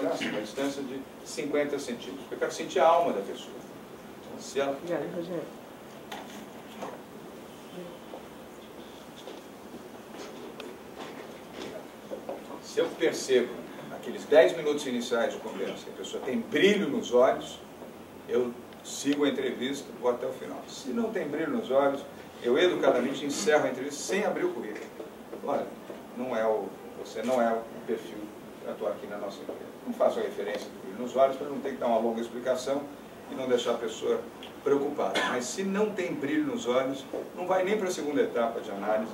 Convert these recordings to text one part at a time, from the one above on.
segurança, uma distância de 50 centímetros. Porque eu quero sentir a alma da pessoa. Então, se ela... Obrigada, Rogério. Se eu percebo, naqueles 10 minutos iniciais de conversa, que a pessoa tem brilho nos olhos, eu sigo a entrevista, vou até o final. Se não tem brilho nos olhos, eu educadamente encerro a entrevista sem abrir o currículo. Olha, você não é o perfil para atuar aqui na nossa empresa. Não faço a referência do brilho nos olhos, para não ter que dar uma longa explicação e não deixar a pessoa preocupada. Mas se não tem brilho nos olhos, não vai nem para a segunda etapa de análise,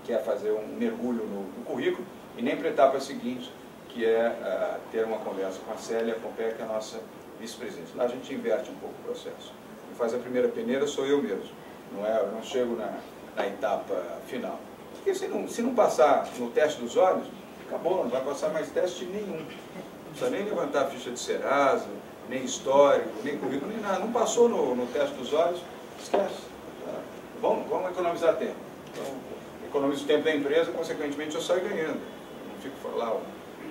que é fazer um mergulho no currículo, e nem para a etapa seguinte, que é ter uma conversa com a Célia Pompé, que é a nossa vice-presidente. Lá a gente inverte um pouco o processo. Quem faz a primeira peneira sou eu mesmo. Eu não chego na etapa final. Porque se não passar no teste dos olhos, acabou, não vai passar mais teste nenhum. Não precisa nem levantar a ficha de Serasa, nem histórico, nem currículo, nem nada. Não passou no teste dos olhos, esquece. Vamos economizar tempo. Então, economizo o tempo da empresa, consequentemente eu saio ganhando. Não fico lá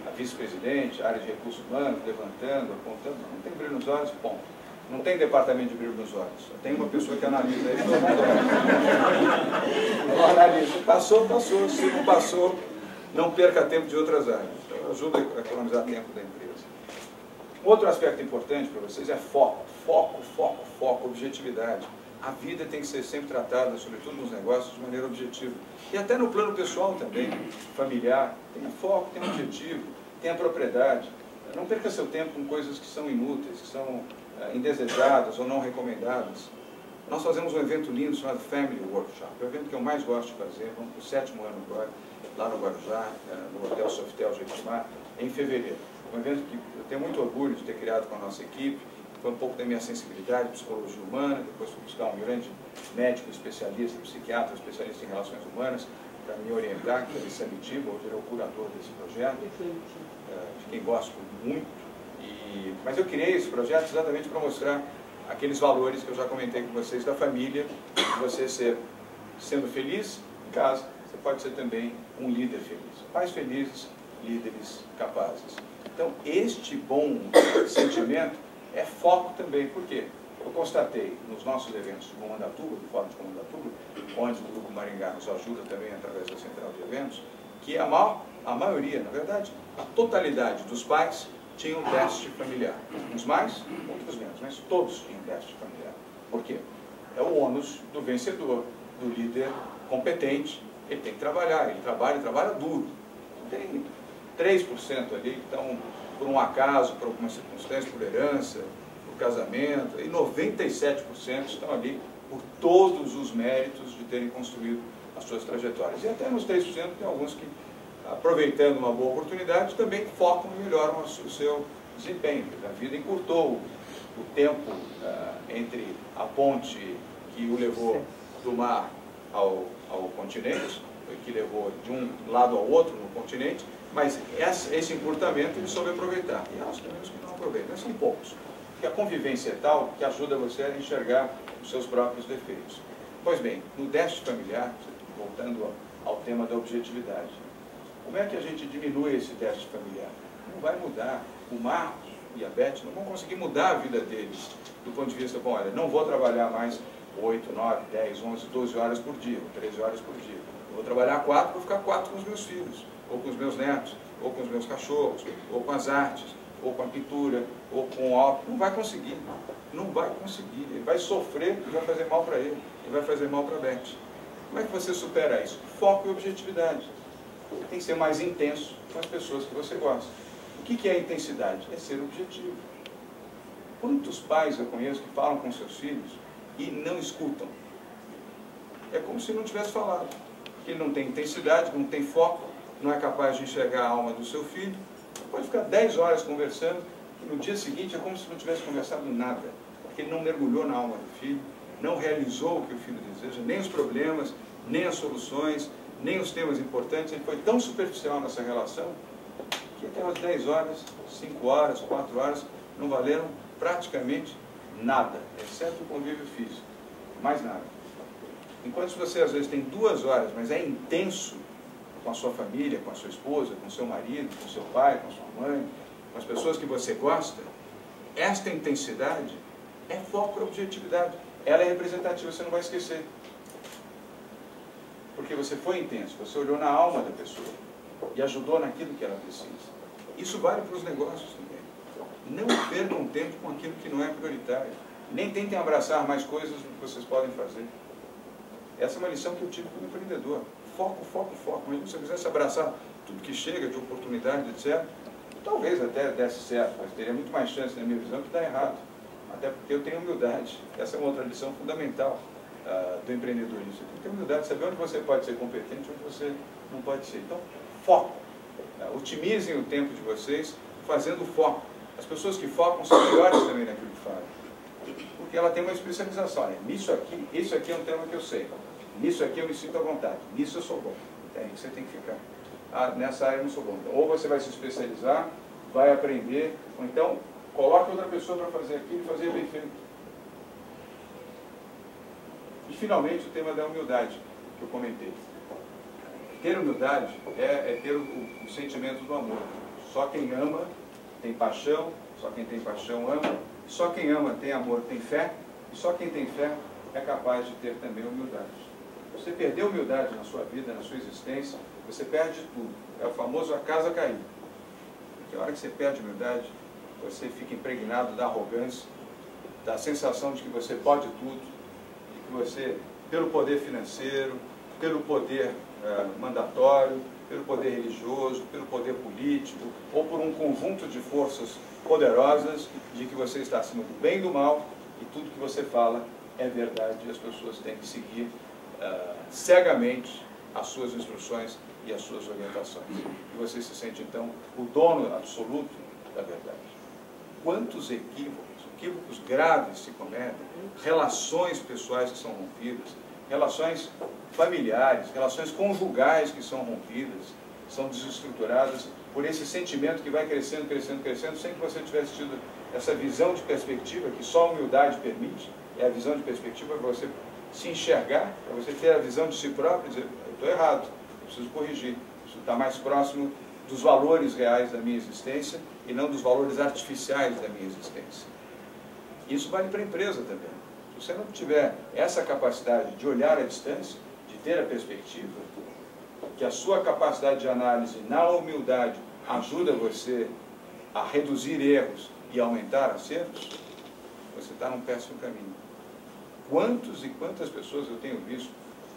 a vice-presidente, a área de recursos humanos, levantando, apontando. Não tem brilho nos olhos, ponto. Não tem departamento de brilho nos olhos. Só tem uma pessoa que analisa isso. Não analisa. Passou, passou. Se não passou, não perca tempo de outras áreas. Então, ajuda a economizar tempo da empresa. Outro aspecto importante para vocês é foco. Foco, objetividade. A vida tem que ser sempre tratada, sobretudo nos negócios, de maneira objetiva. E até no plano pessoal também, familiar. Tenha foco, tenha objetivo, tenha propriedade. Não perca seu tempo com coisas que são inúteis, que são indesejadas ou não recomendadas. Nós fazemos um evento lindo chamado Family Workshop. É o evento que eu mais gosto de fazer. Vamos para o 7º ano agora, lá no Guarujá, no Hotel Sofitel Jequitimá, em fevereiro. Um evento que eu tenho muito orgulho de ter criado com a nossa equipe. Foi um pouco da minha sensibilidade, psicologia humana, depois fui buscar um grande médico especialista, psiquiatra, especialista em relações humanas, para me orientar, que é o Samitiba, hoje ele é o curador desse projeto, de quem gosto muito. Mas eu criei esse projeto exatamente para mostrar aqueles valores que eu já comentei com vocês da família, de você sendo feliz em casa, você pode ser também um líder feliz. Pais felizes, líderes capazes. Então, este bom sentimento é foco também. Por quê? Eu constatei nos nossos eventos de Comandatuba, do Fórum de Comandatuba, onde o Grupo Maringá nos ajuda também através da Central de Eventos, que a maioria, na verdade, a totalidade dos pais tinham um teste familiar. Uns mais, outros menos, mas todos tinham teste familiar. Por quê? É o ônus do vencedor, do líder competente. Ele tem que trabalhar, ele trabalha duro. Tem 3% ali que estão por um acaso, por alguma circunstância, por herança, por casamento, e 97% estão ali por todos os méritos de terem construído as suas trajetórias. E até nos 3% tem alguns que, aproveitando uma boa oportunidade, também focam e melhoram o seu desempenho. A vida encurtou o tempo entre a ponte que o levou do mar ao continente, que levou de um lado ao outro no continente, mas esse encurtamento ele soube aproveitar. E há os caminhos que não aproveitam, mas são poucos. Porque a convivência é tal que ajuda você a enxergar os seus próprios defeitos. Pois bem, no déficit familiar, voltando ao tema da objetividade, como é que a gente diminui esse déficit familiar? Não vai mudar. O Marcos e a Beth não vão conseguir mudar a vida deles do ponto de vista, bom, olha, não vou trabalhar mais 8, 9, 10, 11, 12 horas por dia, 13 horas por dia. Eu vou trabalhar 4, vou ficar 4 com os meus filhos, ou com os meus netos, ou com os meus cachorros, ou com as artes, ou com a pintura, ou com o álcool. Não vai conseguir. Não vai conseguir. Ele vai sofrer e vai fazer mal para ele. E vai fazer mal para a Beth. Como é que você supera isso? Foco e objetividade. Tem que ser mais intenso com as pessoas que você gosta. O que é a intensidade? É ser objetivo. Quantos pais eu conheço que falam com seus filhos e não escutam? É como se não tivesse falado. Que ele não tem intensidade, não tem foco, não é capaz de enxergar a alma do seu filho. Pode ficar 10 horas conversando e no dia seguinte é como se não tivesse conversado nada. Porque ele não mergulhou na alma do filho, não realizou o que o filho deseja, nem os problemas, nem as soluções, nem os temas importantes. Ele foi tão superficial nessa relação que aquelas 10 horas, 5 horas, 4 horas não valeram praticamente nada, exceto o convívio físico. Mais nada. Enquanto você às vezes tem 2 horas, mas é intenso com a sua família, com a sua esposa, com o seu marido, com o seu pai, com a sua mãe, com as pessoas que você gosta, esta intensidade é foco, é objetividade. Ela é representativa, você não vai esquecer. Porque você foi intenso, você olhou na alma da pessoa e ajudou naquilo que ela precisa. Isso vale para os negócios também. Não percam tempo com aquilo que não é prioritário. Nem tentem abraçar mais coisas do que vocês podem fazer. Essa é uma lição que eu tive como empreendedor. Foco, foco, foco. Mas se você quisesse abraçar tudo que chega de oportunidade, etc., talvez até desse certo, mas teria muito mais chance, na minha visão, que dar errado. Até porque eu tenho humildade. Essa é uma outra lição fundamental do empreendedorismo. Você tem que ter humildade, saber onde você pode ser competente e onde você não pode ser. Então, foco. Otimizem o tempo de vocês fazendo foco. As pessoas que focam são melhores também naquilo que fazem. Porque ela tem uma especialização. Né? Nisso aqui, isso aqui é um tema que eu sei. Nisso aqui eu me sinto à vontade. Nisso eu sou bom. É aí que você tem que ficar. Nessa área eu não sou bom. Ou você vai se especializar, vai aprender, ou então coloque outra pessoa para fazer aquilo e fazer bem feito. E finalmente o tema da humildade, que eu comentei. Ter humildade é ter o sentimento do amor. Só quem ama tem paixão, só quem tem paixão ama, só quem ama tem amor, tem fé, e só quem tem fé é capaz de ter também humildade. Você perder humildade na sua vida, na sua existência, você perde tudo. É o famoso a casa cair. Porque a hora que você perde humildade, você fica impregnado da arrogância, da sensação de que você pode tudo, de que você, pelo poder financeiro, pelo poder mandatório, pelo poder religioso, pelo poder político, ou por um conjunto de forças poderosas, de que você está acima do bem e do mal, e tudo que você fala é verdade, e as pessoas têm que seguir cegamente as suas instruções e as suas orientações. E você se sente, então, o dono absoluto da verdade. Quantos equívocos graves se cometem, relações pessoais que são rompidas, relações familiares, relações conjugais que são rompidas, são desestruturadas por esse sentimento que vai crescendo, crescendo, crescendo, sem que você tivesse tido essa visão de perspectiva que só a humildade permite. É a visão de perspectiva para você se enxergar, para você ter a visão de si próprio e dizer, eu estou errado, eu preciso corrigir, preciso estar mais próximo dos valores reais da minha existência e não dos valores artificiais da minha existência. Isso vale para a empresa também. Se você não tiver essa capacidade de olhar à distância, de ter a perspectiva, que a sua capacidade de análise na humildade ajuda você a reduzir erros e aumentar acertos, você está num péssimo caminho. Quantos e quantas pessoas eu tenho visto,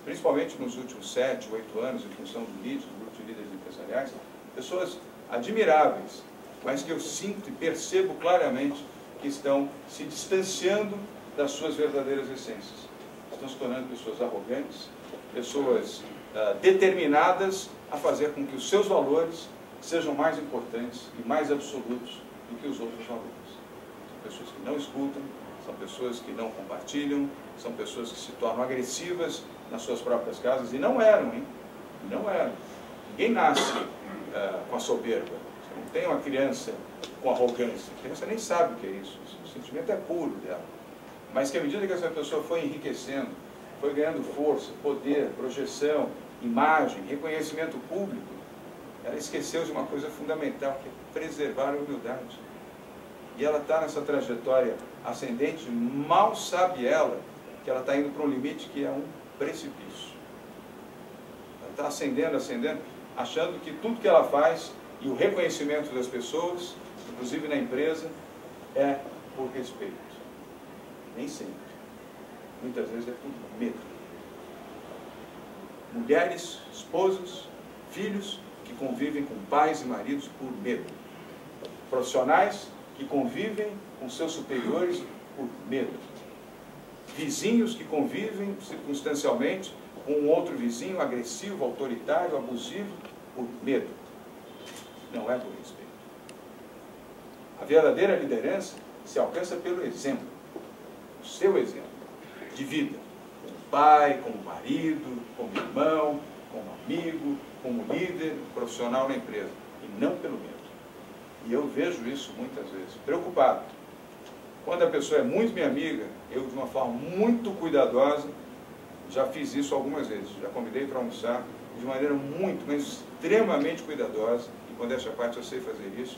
principalmente nos últimos 7, 8 anos, em função do LEAD, do Grupo de Líderes Empresariais, pessoas admiráveis, mas que eu sinto e percebo claramente que estão se distanciando das suas verdadeiras essências. Estão se tornando pessoas arrogantes, pessoas determinadas a fazer com que os seus valores sejam mais importantes e mais absolutos do que os outros valores. São pessoas que não escutam, são pessoas que não compartilham, são pessoas que se tornam agressivas nas suas próprias casas, e não eram, hein? Não eram. Ninguém nasce com a soberba. Você não tem uma criança com arrogância. A criança nem sabe o que é isso. O sentimento é puro dela. Mas que à medida que essa pessoa foi enriquecendo, foi ganhando força, poder, projeção, imagem, reconhecimento público, ela esqueceu de uma coisa fundamental, que é preservar a humildade. E ela está nessa trajetória ascendente, mal sabe ela que ela está indo para um limite que é um precipício. Ela está ascendendo, ascendendo, achando que tudo que ela faz e o reconhecimento das pessoas, inclusive na empresa, é por respeito. Nem sempre. Muitas vezes é por medo. Mulheres, esposas, filhos que convivem com pais e maridos por medo. Profissionais que convivem com seus superiores por medo. Vizinhos que convivem circunstancialmente com um outro vizinho agressivo, autoritário, abusivo, por medo. Não é por respeito. A verdadeira liderança se alcança pelo exemplo. O seu exemplo de vida. Como pai, como marido, como irmão, como amigo, como líder profissional na empresa. E não pelo medo. E eu vejo isso muitas vezes, preocupado. Quando a pessoa é muito minha amiga, eu de uma forma muito cuidadosa, já fiz isso algumas vezes, já convidei para almoçar, de maneira muito, mas extremamente cuidadosa, e quando essa parte eu sei fazer isso,